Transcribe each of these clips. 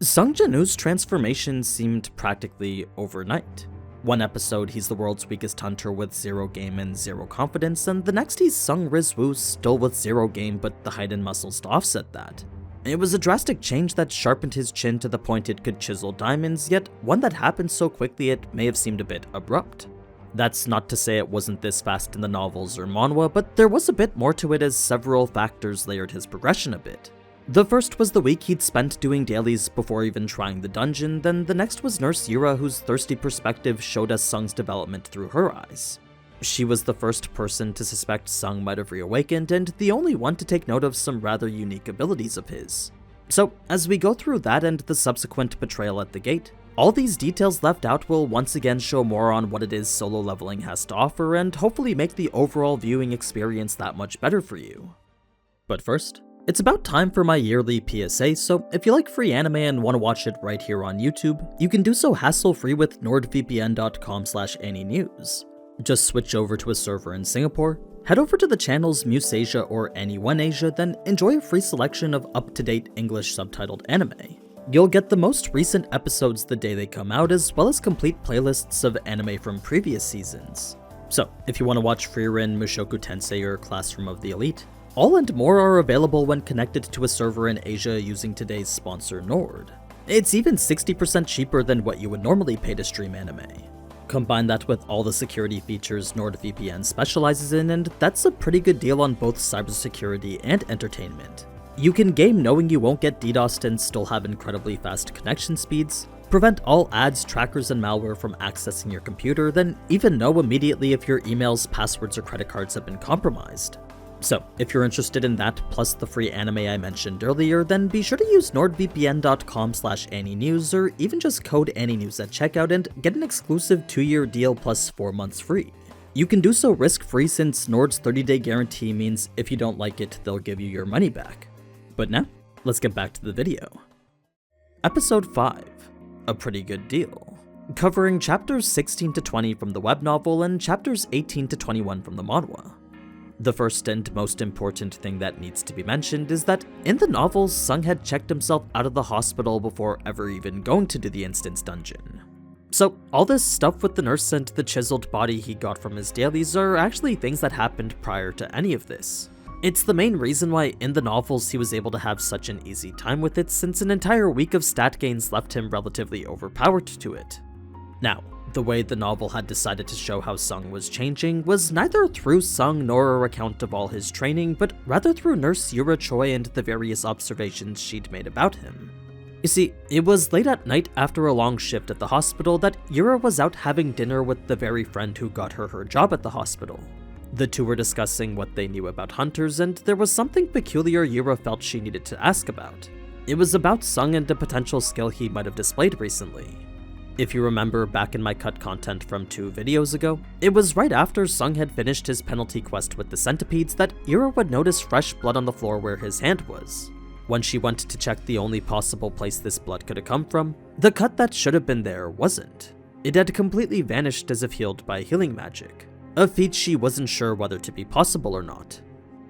Sung Jin Woo's transformation seemed practically overnight. One episode he's the world's weakest hunter with 0 game and 0 confidence, and the next he's Sung Rizz Woo, still with 0 game but the height and muscles to offset that. It was a drastic change that sharpened his chin to the point it could chisel diamonds, yet one that happened so quickly it may have seemed a bit abrupt. That's not to say it wasn't this fast in the novels or manhwa, but there was a bit more to it as several factors layered his progression a bit. The first was the week he'd spent doing dailies before even trying the dungeon, then the next was Nurse Yura, whose thirsty perspective showed us Sung's development through her eyes. She was the first person to suspect Sung might have reawakened, and the only one to take note of some rather unique abilities of his. So, as we go through that and the subsequent betrayal at the gate, all these details left out will once again show more on what it is solo leveling has to offer, and hopefully make the overall viewing experience that much better for you. But first, it's about time for my yearly PSA, so if you like free anime and want to watch it right here on YouTube, you can do so hassle-free with nordvpn.com/AniNews. Just switch over to a server in Singapore, head over to the channel's Musasia or Any1Asia, then enjoy a free selection of up-to-date English subtitled anime. You'll get the most recent episodes the day they come out, as well as complete playlists of anime from previous seasons. So, if you want to watch Frieren, Mushoku Tensei, or Classroom of the Elite, all and more are available when connected to a server in Asia using today's sponsor Nord. It's even 60% cheaper than what you would normally pay to stream anime. Combine that with all the security features NordVPN specializes in, and that's a pretty good deal on both cybersecurity and entertainment. You can game knowing you won't get DDoSed and still have incredibly fast connection speeds, prevent all ads, trackers, and malware from accessing your computer, then even know immediately if your emails, passwords, or credit cards have been compromised. So, if you're interested in that, plus the free anime I mentioned earlier, then be sure to use nordvpn.com/AniNews, or even just code AniNews at checkout and get an exclusive 2-year deal plus 4 months free. You can do so risk-free since Nord's 30-day guarantee means if you don't like it, they'll give you your money back. But now, let's get back to the video. Episode 5, A Pretty Good Deal, covering chapters 16 to 20 from the web novel and chapters 18 to 21 from the manhwa. The first and most important thing that needs to be mentioned is that in the novels, Sung had checked himself out of the hospital before ever even going to do the instance dungeon. So all this stuff with the nurse and the chiseled body he got from his dailies are actually things that happened prior to any of this. It's the main reason why in the novels he was able to have such an easy time with it, since an entire week of stat gains left him relatively overpowered to it. Now, the way the novel had decided to show how Sung was changing was neither through Sung nor a recount of all his training, but rather through Nurse Yura Choi and the various observations she'd made about him. You see, it was late at night after a long shift at the hospital that Yura was out having dinner with the very friend who got her job at the hospital. The two were discussing what they knew about hunters, and there was something peculiar Yura felt she needed to ask about. It was about Sung and a potential skill he might have displayed recently. If you remember back in my cut content from 2 videos ago, it was right after Sung had finished his penalty quest with the centipedes that Yura would notice fresh blood on the floor where his hand was. When she went to check the only possible place this blood could have come from, the cut that should have been there wasn't. It had completely vanished as if healed by healing magic, a feat she wasn't sure whether to be possible or not.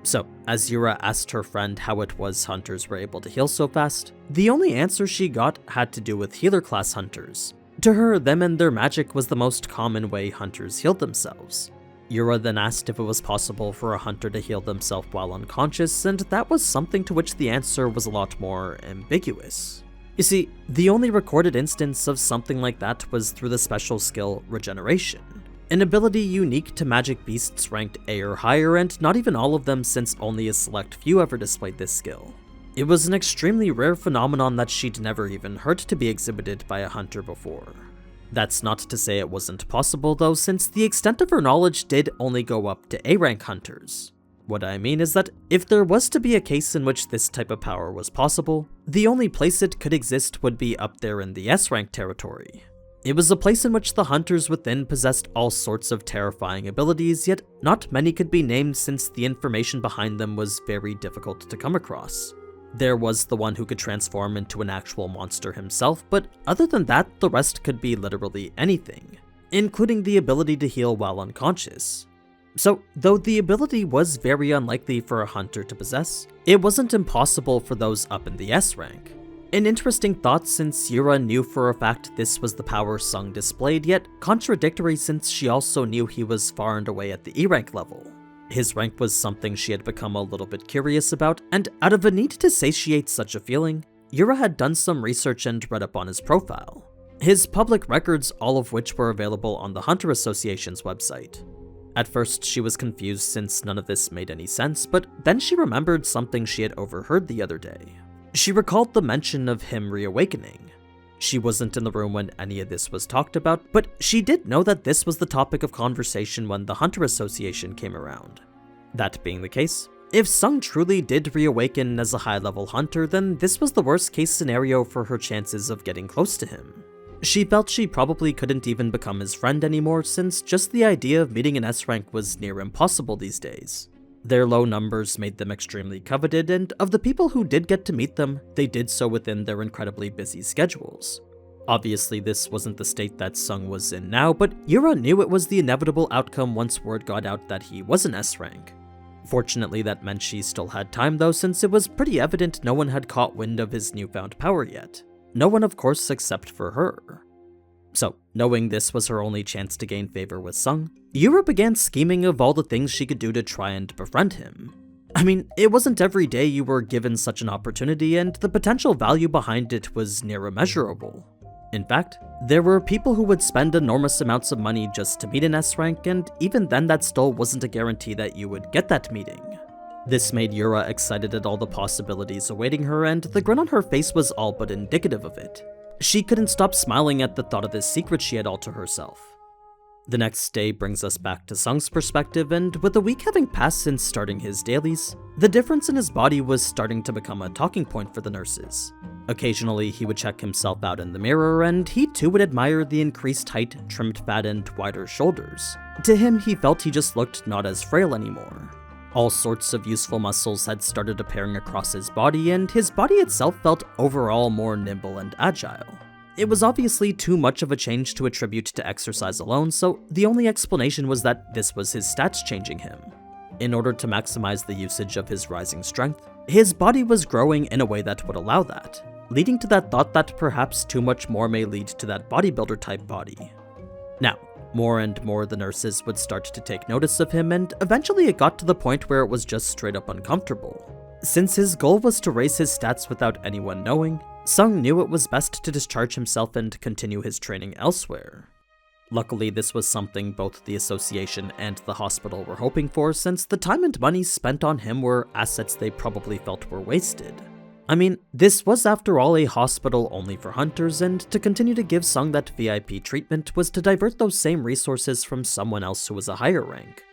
So, as Yura asked her friend how it was hunters were able to heal so fast, the only answer she got had to do with healer class hunters. To her, them and their magic was the most common way hunters healed themselves. Yura then asked if it was possible for a hunter to heal themselves while unconscious, and that was something to which the answer was a lot more ambiguous. You see, the only recorded instance of something like that was through the special skill Regeneration, an ability unique to magic beasts ranked A or higher, and not even all of them, since only a select few ever displayed this skill. It was an extremely rare phenomenon that she'd never even heard to be exhibited by a hunter before. That's not to say it wasn't possible though, since the extent of her knowledge did only go up to A-rank hunters. What I mean is that if there was to be a case in which this type of power was possible, the only place it could exist would be up there in the S-rank territory. It was a place in which the hunters within possessed all sorts of terrifying abilities, yet not many could be named since the information behind them was very difficult to come across. There was the one who could transform into an actual monster himself, but other than that, the rest could be literally anything, including the ability to heal while unconscious. So, though the ability was very unlikely for a hunter to possess, it wasn't impossible for those up in the S rank. An interesting thought since Yura knew for a fact this was the power Sung displayed, yet contradictory since she also knew he was far and away at the E rank level. His rank was something she had become a little bit curious about, and out of a need to satiate such a feeling, Yura had done some research and read up on his profile. His public records, all of which were available on the Hunter Association's website. At first, she was confused since none of this made any sense, but then she remembered something she had overheard the other day. She recalled the mention of him reawakening. She wasn't in the room when any of this was talked about, but she did know that this was the topic of conversation when the Hunter Association came around. That being the case, if Sung truly did reawaken as a high-level hunter, then this was the worst-case scenario for her chances of getting close to him. She felt she probably couldn't even become his friend anymore since just the idea of meeting an S-rank was near impossible these days. Their low numbers made them extremely coveted, and of the people who did get to meet them, they did so within their incredibly busy schedules. Obviously, this wasn't the state that Sung was in now, but Yura knew it was the inevitable outcome once word got out that he was an S-rank. Fortunately, that meant she still had time though, since it was pretty evident no one had caught wind of his newfound power yet. No one, of course, except for her. So, knowing this was her only chance to gain favor with Sung, Yura began scheming of all the things she could do to try and befriend him. I mean, it wasn't every day you were given such an opportunity, and the potential value behind it was near immeasurable. In fact, there were people who would spend enormous amounts of money just to meet an S-rank, and even then that still wasn't a guarantee that you would get that meeting. This made Yura excited at all the possibilities awaiting her, and the grin on her face was all but indicative of it. She couldn't stop smiling at the thought of this secret she had all to herself. The next day brings us back to Sung's perspective, and with a week having passed since starting his dailies, the difference in his body was starting to become a talking point for the nurses. Occasionally, he would check himself out in the mirror, and he too would admire the increased height, trimmed fat, and wider shoulders. To him, he felt he just looked not as frail anymore. All sorts of useful muscles had started appearing across his body, and his body itself felt overall more nimble and agile. It was obviously too much of a change to attribute to exercise alone, so the only explanation was that this was his stats changing him. In order to maximize the usage of his rising strength, his body was growing in a way that would allow that, leading to that thought that perhaps too much more may lead to that bodybuilder-type body. Now, more and more the nurses would start to take notice of him, and eventually it got to the point where it was just straight up uncomfortable. Since his goal was to raise his stats without anyone knowing, Sung knew it was best to discharge himself and continue his training elsewhere. Luckily, this was something both the association and the hospital were hoping for, since the time and money spent on him were assets they probably felt were wasted. I mean, this was after all a hospital only for hunters, and to continue to give Sung that VIP treatment was to divert those same resources from someone else who was a higher rank.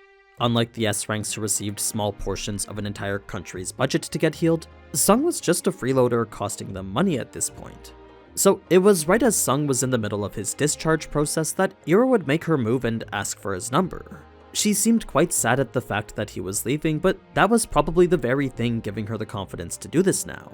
Unlike the S-ranks who received small portions of an entire country's budget to get healed, Sung was just a freeloader costing them money at this point. So it was right as Sung was in the middle of his discharge process that Yura would make her move and ask for his number. She seemed quite sad at the fact that he was leaving, but that was probably the very thing giving her the confidence to do this now.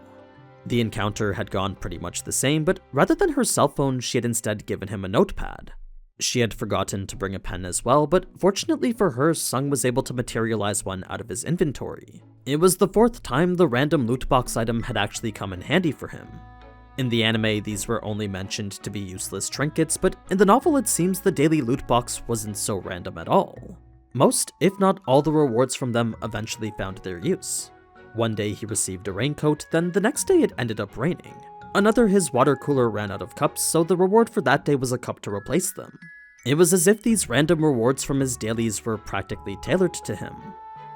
The encounter had gone pretty much the same, but rather than her cell phone, she had instead given him a notepad. She had forgotten to bring a pen as well, but fortunately for her, Sung was able to materialize one out of his inventory. It was the 4th time the random loot box item had actually come in handy for him. In the anime, these were only mentioned to be useless trinkets, but in the novel it seems the daily loot box wasn't so random at all. Most, if not all, the rewards from them eventually found their use. One day he received a raincoat, then the next day it ended up raining. Another, his water cooler ran out of cups, so the reward for that day was a cup to replace them. It was as if these random rewards from his dailies were practically tailored to him.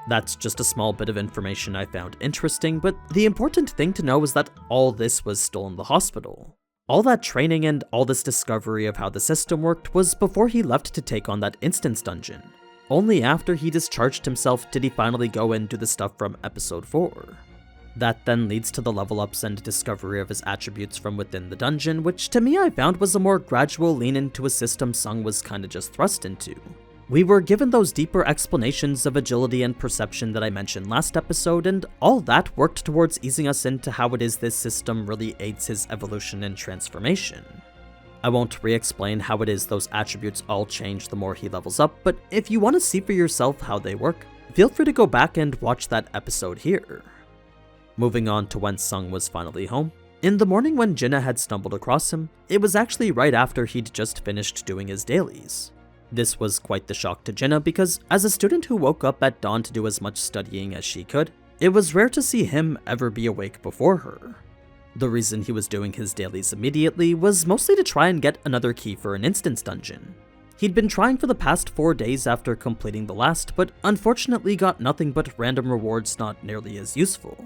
That's just a small bit of information I found interesting, but the important thing to know is that all this was still in the hospital. All that training and all this discovery of how the system worked was before he left to take on that instance dungeon. Only after he discharged himself did he finally go and do the stuff from episode 4. That then leads to the level ups and discovery of his attributes from within the dungeon, which to me I found was a more gradual lean into a system Sung was kinda just thrust into. We were given those deeper explanations of agility and perception that I mentioned last episode, and all that worked towards easing us into how it is this system really aids his evolution and transformation. I won't re-explain how it is those attributes all change the more he levels up, but if you want to see for yourself how they work, feel free to go back and watch that episode here. Moving on to when Sung was finally home, In the morning when Jinna had stumbled across him, it was actually right after he'd just finished doing his dailies. This was quite the shock to Jinna because, as a student who woke up at dawn to do as much studying as she could, it was rare to see him ever be awake before her. The reason he was doing his dailies immediately was mostly to try and get another key for an instance dungeon. He'd been trying for the past 4 days after completing the last, but unfortunately got nothing but random rewards not nearly as useful.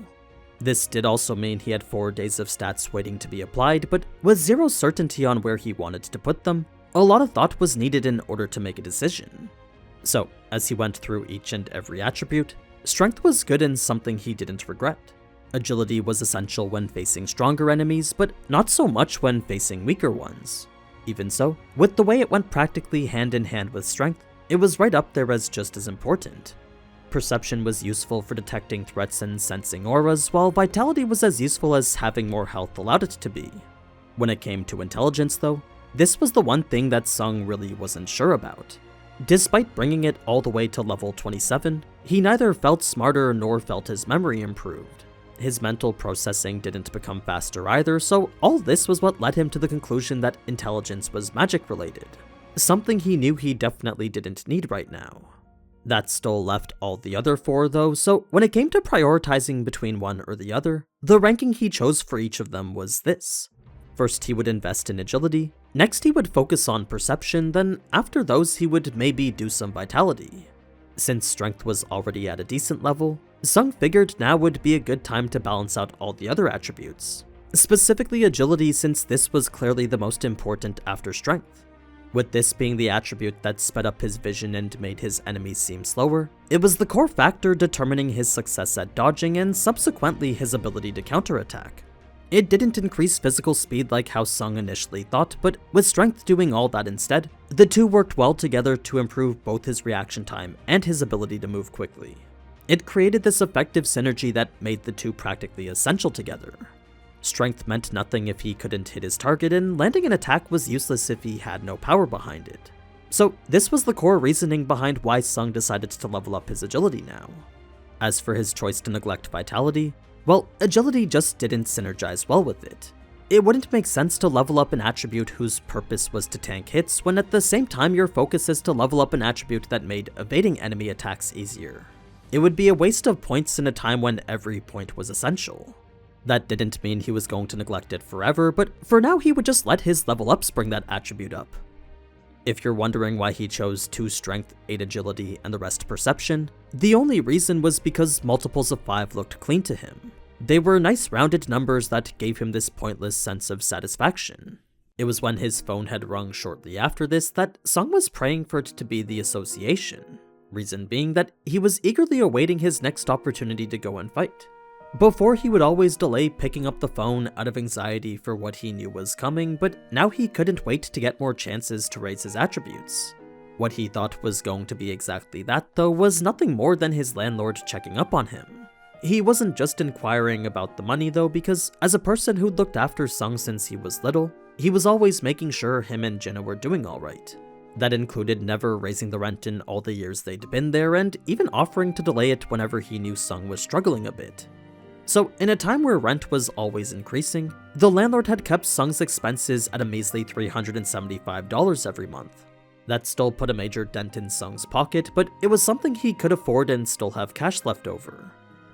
This did also mean he had 4 days of stats waiting to be applied, but with zero certainty on where he wanted to put them, a lot of thought was needed in order to make a decision. So, as he went through each and every attribute, strength was good and something he didn't regret. Agility was essential when facing stronger enemies, but not so much when facing weaker ones. Even so, with the way it went practically hand in hand with strength, it was right up there as just as important. Perception was useful for detecting threats and sensing auras, while vitality was as useful as having more health allowed it to be. When it came to intelligence though, this was the one thing that Sung really wasn't sure about. Despite bringing it all the way to level 27, he neither felt smarter nor felt his memory improved. His mental processing didn't become faster either, so all this was what led him to the conclusion that intelligence was magic related, something he knew he definitely didn't need right now. That still left all the other 4 though, so when it came to prioritizing between one or the other, the ranking he chose for each of them was this. First he would invest in agility, next he would focus on perception, then after those he would maybe do some vitality. Since strength was already at a decent level, Sung figured now would be a good time to balance out all the other attributes, specifically agility since this was clearly the most important after strength. With this being the attribute that sped up his vision and made his enemies seem slower, it was the core factor determining his success at dodging and subsequently his ability to counterattack. It didn't increase physical speed like how Sung initially thought, but with strength doing all that instead, the two worked well together to improve both his reaction time and his ability to move quickly. It created this effective synergy that made the two practically essential together. Strength meant nothing if he couldn't hit his target, and landing an attack was useless if he had no power behind it. So this was the core reasoning behind why Sung decided to level up his agility now. As for his choice to neglect vitality, well, agility just didn't synergize well with it. It wouldn't make sense to level up an attribute whose purpose was to tank hits when at the same time your focus is to level up an attribute that made evading enemy attacks easier. It would be a waste of points in a time when every point was essential. That didn't mean he was going to neglect it forever, but for now he would just let his level ups bring that attribute up. If you're wondering why he chose 2 strength, 8 agility, and the rest perception, the only reason was because multiples of 5 looked clean to him. They were nice rounded numbers that gave him this pointless sense of satisfaction. It was when his phone had rung shortly after this that Sung was praying for it to be the association, reason being that he was eagerly awaiting his next opportunity to go and fight. Before he would always delay picking up the phone out of anxiety for what he knew was coming, but now he couldn't wait to get more chances to raise his attributes. What he thought was going to be exactly that though was nothing more than his landlord checking up on him. He wasn't just inquiring about the money though, because as a person who'd looked after Sung since he was little, he was always making sure him and Jinna were doing alright. That included never raising the rent in all the years they'd been there, and even offering to delay it whenever he knew Sung was struggling a bit. So in a time where rent was always increasing, the landlord had kept Sung's expenses at a measly $375 every month. That still put a major dent in Sung's pocket, but it was something he could afford and still have cash left over.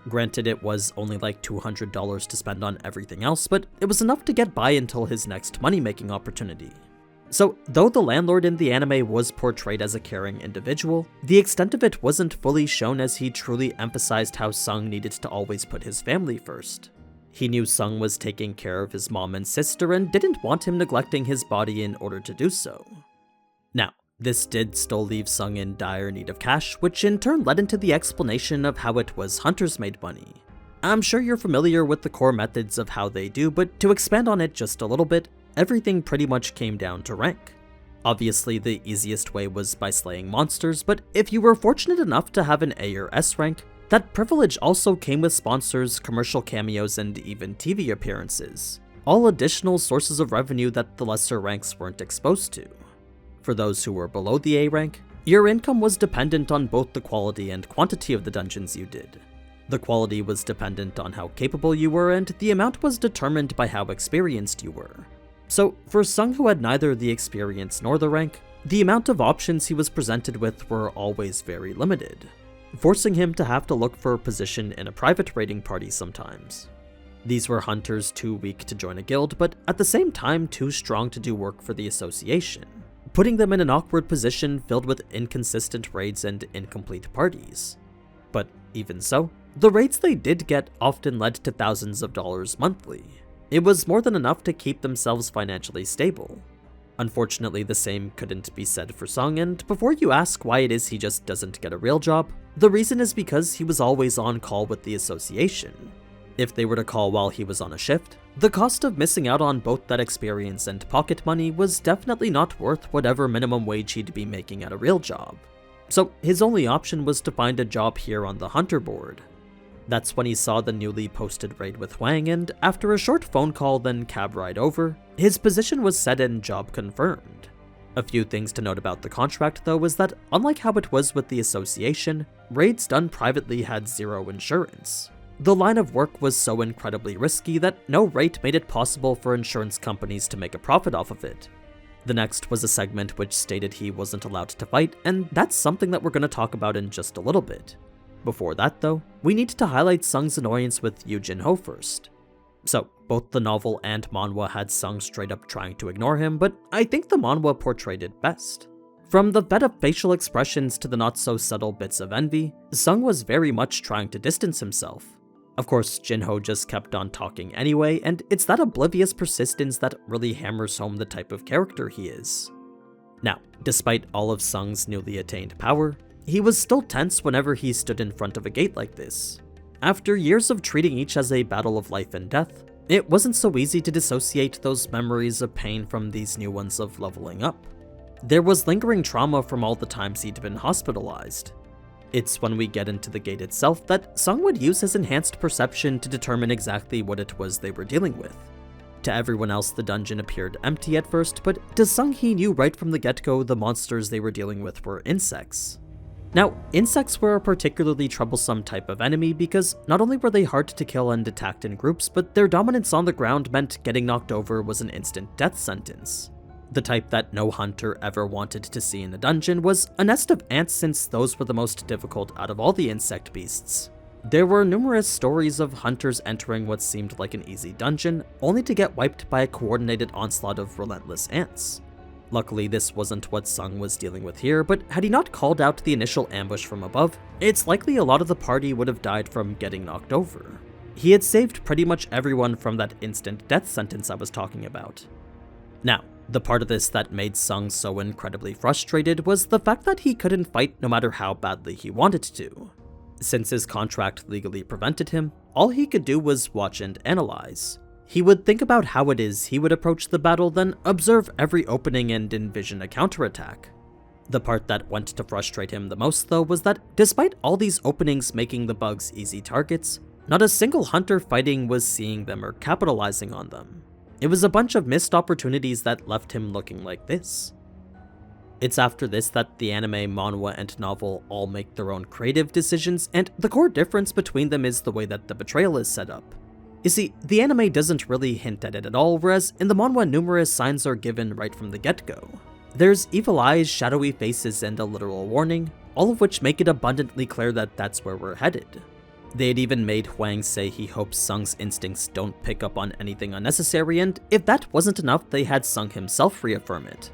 Granted, it was only like $200 to spend on everything else, but it was enough to get by until his next money-making opportunity. So, though the landlord in the anime was portrayed as a caring individual, the extent of it wasn't fully shown as he truly emphasized how Sung needed to always put his family first. He knew Sung was taking care of his mom and sister and didn't want him neglecting his body in order to do so. Now, this did still leave Sung in dire need of cash, which in turn led into the explanation of how it was hunters made money. I'm sure you're familiar with the core methods of how they do, but to expand on it just a little bit, everything pretty much came down to rank. Obviously, the easiest way was by slaying monsters, but if you were fortunate enough to have an A or S rank, that privilege also came with sponsors, commercial cameos, and even TV appearances, all additional sources of revenue that the lesser ranks weren't exposed to. For those who were below the A rank, your income was dependent on both the quality and quantity of the dungeons you did. The quality was dependent on how capable you were, and the amount was determined by how experienced you were. So, for Sung, who had neither the experience nor the rank, the amount of options he was presented with were always very limited, forcing him to have to look for a position in a private raiding party sometimes. These were hunters too weak to join a guild, but at the same time too strong to do work for the association, putting them in an awkward position filled with inconsistent raids and incomplete parties. But even so, the raids they did get often led to thousands of dollars monthly. It was more than enough to keep themselves financially stable. Unfortunately, the same couldn't be said for Sung, and before you ask why it is he just doesn't get a real job, the reason is because he was always on call with the association. If they were to call while he was on a shift, the cost of missing out on both that experience and pocket money was definitely not worth whatever minimum wage he'd be making at a real job. So his only option was to find a job here on the Hunter board. That's when he saw the newly posted raid with Hwang, and after a short phone call then cab ride over, his position was set and job confirmed. A few things to note about the contract though is that, unlike how it was with the association, raids done privately had zero insurance. The line of work was so incredibly risky that no rate made it possible for insurance companies to make a profit off of it. The next was a segment which stated he wasn't allowed to fight, and that's something that we're going to talk about in just a little bit. Before that though, we need to highlight Sung's annoyance with Yoo Jin-ho first. So, both the novel and manhwa had Sung straight up trying to ignore him, but I think the manhwa portrayed it best. From the bed of facial expressions to the not so subtle bits of envy, Sung was very much trying to distance himself. Of course, Jin-ho just kept on talking anyway, and it's that oblivious persistence that really hammers home the type of character he is. Now, despite all of Sung's newly attained power, he was still tense whenever he stood in front of a gate like this. After years of treating each as a battle of life and death, it wasn't so easy to dissociate those memories of pain from these new ones of leveling up. There was lingering trauma from all the times he'd been hospitalized. It's when we get into the gate itself that Sung would use his enhanced perception to determine exactly what it was they were dealing with. To everyone else, the dungeon appeared empty at first, but to Sung, he knew right from the get-go the monsters they were dealing with were insects. Now, insects were a particularly troublesome type of enemy because not only were they hard to kill and attacked in groups, but their dominance on the ground meant getting knocked over was an instant death sentence. The type that no hunter ever wanted to see in a dungeon was a nest of ants, since those were the most difficult out of all the insect beasts. There were numerous stories of hunters entering what seemed like an easy dungeon, only to get wiped by a coordinated onslaught of relentless ants. Luckily, this wasn't what Sung was dealing with here, but had he not called out the initial ambush from above, it's likely a lot of the party would have died from getting knocked over. He had saved pretty much everyone from that instant death sentence I was talking about. Now, the part of this that made Sung so incredibly frustrated was the fact that he couldn't fight no matter how badly he wanted to. Since his contract legally prevented him, all he could do was watch and analyze. He would think about how it is he would approach the battle, then observe every opening and envision a counterattack. The part that went to frustrate him the most though was that despite all these openings making the bugs easy targets, not a single hunter fighting was seeing them or capitalizing on them. It was a bunch of missed opportunities that left him looking like this. It's after this that the anime, manhwa, and novel all make their own creative decisions, and the core difference between them is the way that the Betrayal is set up. You see, the anime doesn't really hint at it at all, whereas in the manhwa numerous signs are given right from the get-go. There's evil eyes, shadowy faces, and a literal warning, all of which make it abundantly clear that that's where we're headed. They had even made Hwang say he hopes Sung's instincts don't pick up on anything unnecessary, and if that wasn't enough, they had Sung himself reaffirm it.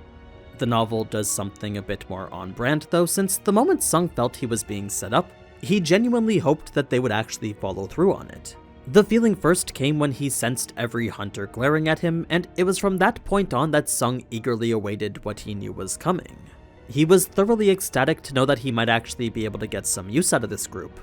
The novel does something a bit more on-brand though, since the moment Sung felt he was being set up, he genuinely hoped that they would actually follow through on it. The feeling first came when he sensed every hunter glaring at him, and it was from that point on that Sung eagerly awaited what he knew was coming. He was thoroughly ecstatic to know that he might actually be able to get some use out of this group.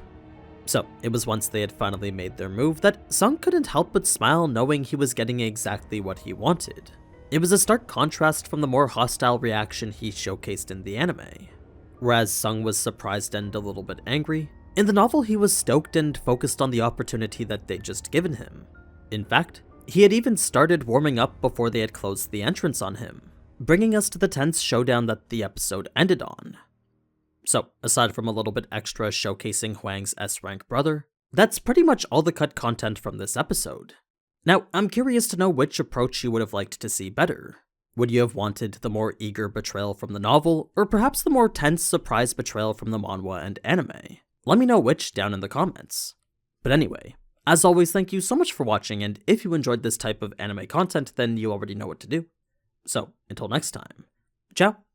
So, it was once they had finally made their move that Sung couldn't help but smile, knowing he was getting exactly what he wanted. It was a stark contrast from the more hostile reaction he showcased in the anime. Whereas Sung was surprised and a little bit angry, in the novel he was stoked and focused on the opportunity that they'd just given him. In fact, he had even started warming up before they had closed the entrance on him, bringing us to the tense showdown that the episode ended on. So, aside from a little bit extra showcasing Hwang's S-rank brother, That's pretty much all the cut content from this episode. Now, I'm curious to know which approach you would have liked to see better. Would you have wanted the more eager betrayal from the novel, or perhaps the more tense surprise betrayal from the manhwa and anime? Let me know which down in the comments. But anyway, as always, thank you so much for watching, and if you enjoyed this type of anime content, then you already know what to do. So, until next time, ciao!